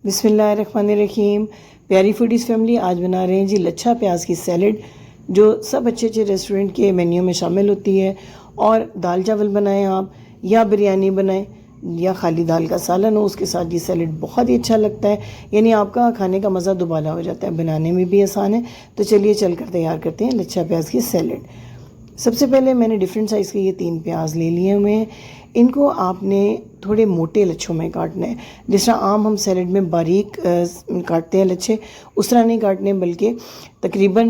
बिस्मिल्लाहिर्रहमानिर्रहीम। प्यारी foodies family, आज बना रहे हैं जी लच्छा प्याज की सैलड, जो सब अच्छे अच्छे रेस्टोरेंट के मेन्यू में शामिल होती है। और दाल चावल बनाएं आप, या बिरयानी बनाएं, या खाली दाल का सालन हो, उसके साथ ये सैलड बहुत ही अच्छा लगता है। यानी आपका खाने का मज़ा दोबारा हो जाता है। बनाने में भी आसान है। तो चलिए चलकर तैयार करते हैं लच्छा प्याज की सैलड। सबसे पहले मैंने डिफरेंट साइज़ के ये 3 प्याज ले लिए हुए हैं। इनको आपने थोड़े मोटे लच्छों में काटना है। जिस तरह आम हम सैलड में बारीक काटते हैं लच्छे, उस तरह नहीं काटने, बल्कि तकरीबन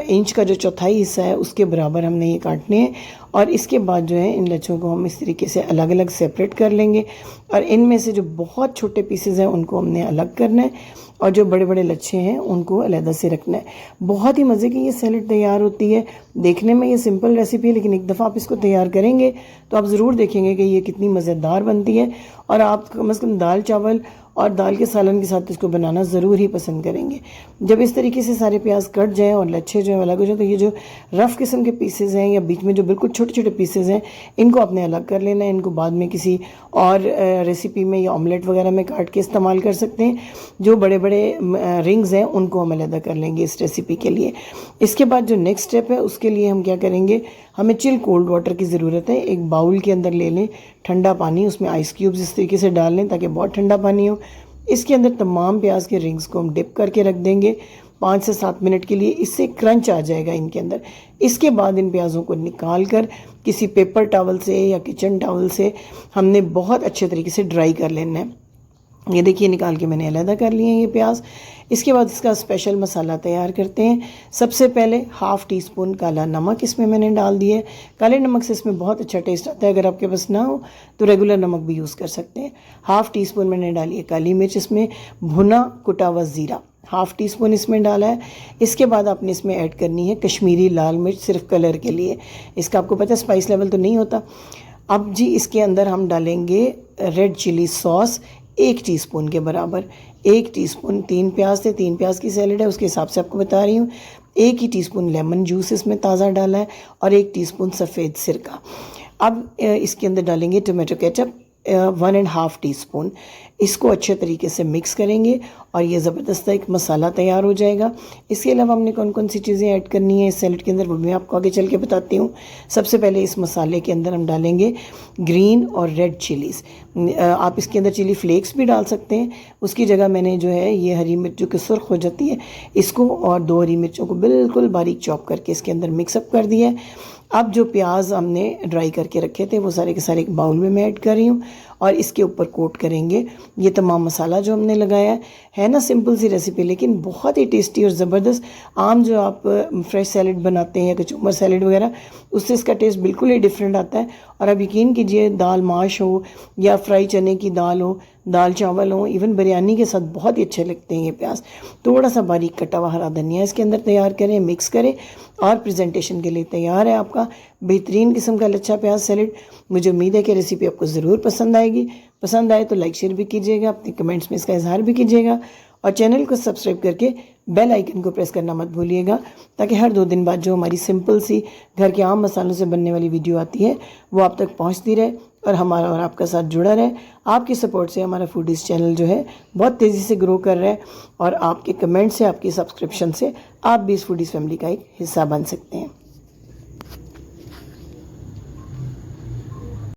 इंच का जो चौथाई हिस्सा है उसके बराबर हमने ये काटने हैं। और इसके बाद जो है इन लच्छों को हम इस तरीके से अलग अलग सेपरेट कर लेंगे। और इनमें से जो बहुत छोटे पीसेज हैं उनको हमने अलग करना है, और जो बड़े बड़े लच्छे हैं उनको अलग से रखना है। बहुत ही मज़े की ये सैलड तैयार होती है। देखने में ये सिंपल रेसिपी है, लेकिन एक दफ़ा आप इसको तैयार करेंगे तो आप ज़रूर देखेंगे कि ये कितनी मज़ेदार बनती है। और आप कम से कम दाल चावल और दाल के सालन के साथ इसको बनाना ज़रूर ही पसंद करेंगे। जब इस तरीके से सारे प्याज कट जाएँ और लच्छे जो है अलग हो जाए, तो ये जो रफ़ किस्म के पीसेज हैं या बीच में जो बिल्कुल छोटे छोटे पीसेज हैं, इनको आपने अलग कर लेना है। इनको बाद में किसी और रेसिपी में या ऑमलेट वगैरह में काट के इस्तेमाल कर सकते हैं। जो बड़े बड़े रिंग्स हैं उनको हम अलग कर लेंगे इस रेसिपी के लिए। इसके बाद जो नेक्स्ट स्टेप है, उसके लिए हम क्या करेंगे, हमें चिल कोल्ड वाटर की ज़रूरत है। एक बाउल के अंदर ले लें ठंडा पानी, उसमें आइस क्यूब्स इस तरीके से डाल लें ताकि बहुत ठंडा पानी हो। इसके अंदर तमाम प्याज के रिंग्स को हम डिप करके रख देंगे 5 से 7 मिनट के लिए। इससे क्रंच आ जाएगा इनके अंदर। इसके बाद इन प्याज़ों को निकाल कर किसी पेपर टॉवल से या किचन टॉवल से हमने बहुत अच्छे तरीके से ड्राई कर लेना है। ये देखिए, निकाल के मैंने अलग कर लिए हैं ये प्याज। इसके बाद इसका स्पेशल मसाला तैयार करते हैं। सबसे पहले 1/2 टीस्पून काला नमक इसमें मैंने डाल दिया है। काले नमक से इसमें बहुत अच्छा टेस्ट आता है। अगर आपके पास ना हो तो रेगुलर नमक भी यूज़ कर सकते हैं। 1/2 टीस्पून मैंने डाली है काली मिर्च, इसमें भुना कुटा हुआ ज़ीरा 1/2 टीस्पून इसमें डाला है। इसके बाद आपने इसमें ऐड करनी है कश्मीरी लाल मिर्च, सिर्फ कलर के लिए। इसका आपको पता है स्पाइस लेवल तो नहीं होता। अब जी इसके अंदर हम डालेंगे रेड चिली सॉस 1 टीस्पून के बराबर। 1 टीस्पून, 3 प्याज थे, 3 प्याज की सैलड है, उसके हिसाब से आपको बता रही हूँ। 1 ही टीस्पून लेमन जूस इसमें ताज़ा डाला है, और 1 टीस्पून सफ़ेद सिरका। अब इसके अंदर डालेंगे टोमेटो केचप 1.5 टीस्पून। इसको अच्छे तरीके से मिक्स करेंगे और ये ज़बरदस्त एक मसाला तैयार हो जाएगा। इसके अलावा हमने कौन कौन सी चीज़ें ऐड करनी है इस सैलड के अंदर, वो मैं आपको आगे चल के बताती हूँ। सबसे पहले इस मसाले के अंदर हम डालेंगे ग्रीन और रेड चिलीज़। आप इसके अंदर चिली फ्लेक्स भी डाल सकते हैं। उसकी जगह मैंने जो है ये हरी मिर्च जो कि सुर्ख हो जाती है, इसको और 2 हरी मिर्चों को बिल्कुल बारीक चॉप करके इसके अंदर मिक्सअप कर दिया है। अब जो प्याज हमने ड्राई करके रखे थे वो सारे के सारे एक बाउल में मैं ऐड कर रही हूँ, और इसके ऊपर कोट करेंगे ये तमाम मसाला जो हमने लगाया है। ना सिंपल सी रेसिपी, लेकिन बहुत ही टेस्टी और ज़बरदस्त। आम जो आप फ्रेश सैलड बनाते हैं या कचूमर सैलड वगैरह, उससे इसका टेस्ट बिल्कुल ही डिफरेंट आता है। और आप यकीन कीजिए, दाल माश हो या फ्राई चने की दाल हो, दाल चावल हो, इवन बिरयानी के साथ बहुत ही अच्छे लगते हैं ये प्याज। थोड़ा सा बारीक कटा हुआ हरा धनिया इसके अंदर तैयार करें, मिक्स करें, और प्रेजेंटेशन के लिए तैयार है आपका बेहतरीन किस्म का लच्छा प्याज सैलड। मुझे उम्मीद है कि रेसिपी आपको ज़रूर पसंद आएगी। पसंद आए तो लाइक शेयर भी कीजिएगा, अपने कमेंट्स में इसका इजहार भी कीजिएगा, और चैनल को सब्सक्राइब करके बेल आइकन को प्रेस करना मत भूलिएगा, ताकि हर 2 दिन बाद जो हमारी सिंपल सी घर के आम मसालों से बनने वाली वीडियो आती है वो आप तक पहुंचती रहे और हमारा और आपका साथ जुड़ा रहे। आपकी सपोर्ट से हमारा फूडीज़ चैनल जो है बहुत तेज़ी से ग्रो कर रहा है, और आपके कमेंट से, आपकी सब्सक्रिप्शन से आप भी इस फूडीज़ फैमिली का एक हिस्सा बन सकते हैं।